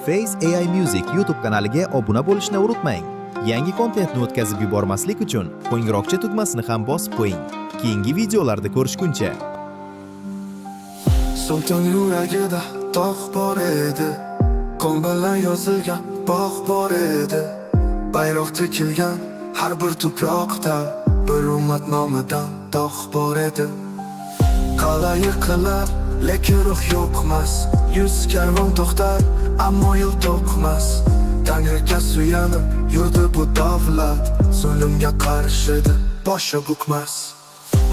Face AI Music YouTube kanaliga obuna bo'lishni unutmang. Yangi kontentni o'tkazib yubormaslik uchun qo'ng'iroqcha tugmasini ham bosib qo'ying. Keyingi videolarda ko'rishguncha. Sulton yuragida tog' bor edi, qon bilan yozilgan bog' bor edi. Bayroq tikilgan har bir tuproqda bir ummat nomidan tog' bor edi. Qal'a yiqilar, lekin ruh yo'qmas. Yuz karvon to'xtar, ammo yo'l to'qmas. Tangriga suyanib yurdi bu davlat, zulmga qarshidi boshi bukmas.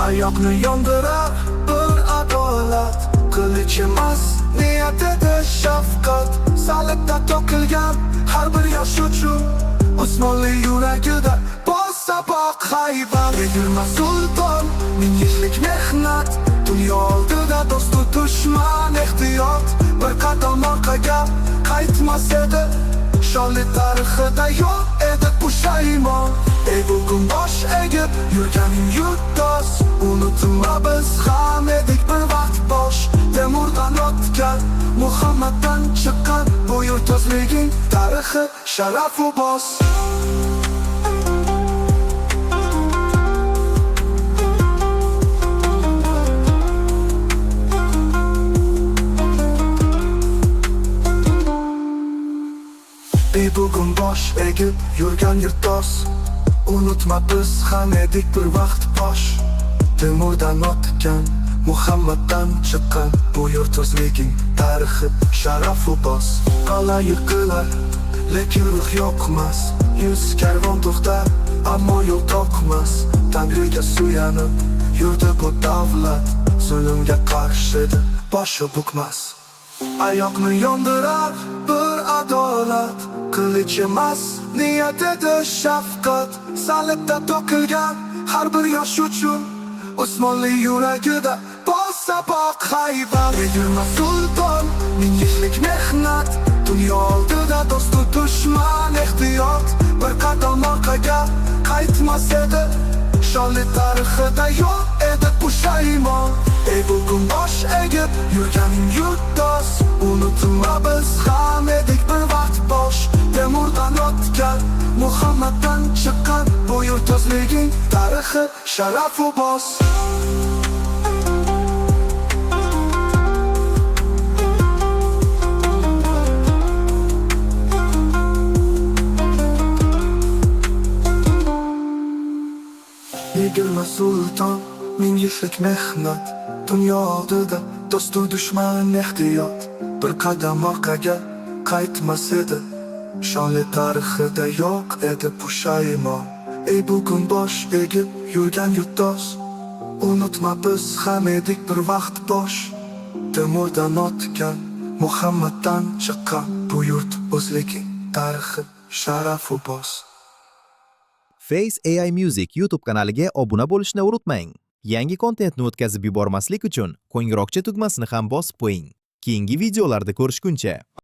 Oyoqni yondirar bir adolat, qilich emas niyatida shafqat. Salibda to'kilgan har bir yosh uchun Osmonli yuragida bossa baq haybat. Egilma sulton, ming yillik mehnat, dunyo oldida do'stu dushman ehtiyot. Bir qadam orqaga qaytmas edi, shonli tarixida yo'q edi pushaymon. Ey bugun bosh egib yurganing yurtdosh, unutma biz ham edik bir vaqt bosh. Temurdan o'tgan, Muhammaddan chiqqan bu yurt o'zliging tarixi, sharafu bos. Ey bugun bosh egib yurgan yurtdosh, unutma biz ham edik bir vaqt bosh. Temurdan o'tgan, Muhammaddan chiqqan bu yurt o'zliging tarixi, sharafu bos. Qal'a yiqilar, lekin ruh yo'qmas. Yuz karvon to'xtar, ammo yo'l to'qmas. Tangriga suyanib yurdi bu davlat, zulmga qarshidi boshi bukmas. Oyoqni yondirar bir adolat, qilich emas niyatida shafqat. Salibda to'kilgan har bir yosh uchun Osmonli yuragida bossa baq haybat. Egilma sulton, ming yillik mehnat, dunyo oldida do'stu dushman ehtiyot. Bir qadam orqaga qaytmas edi, shonli tarixida yo'q edi pushaymon. Ey bugun bosh egib yurganing yurtdosh, unutma biz ham edik bir vaqt bosh. Temurdan o'tgan, Muhammaddan chiqqan bu yurt o'zliging tarixi, sharafu bos. Egilma sulton, ming yillik mehnat, dunyo oldida do'stu dushman ehtiyot. Bir qadam orqaga qaytmas edi, shonli tarixida yo'q edi pushaymon. Ey bugun bosh egib yurgan yurtdosh, unutma biz ham edik bir vaqt bosh. Temurdan o'tgan, Muhammaddan chiqqan bu yurt o'zliging tarixi, sharafu bos. Face AI Music YouTube kanaliga obuna bo'lishni unutmang. Yangi kontentni o'tkazib yubormaslik uchun qo'ng'iroqcha tugmasini ham bosib qo'ying. Keyingi videolarda ko'rishguncha.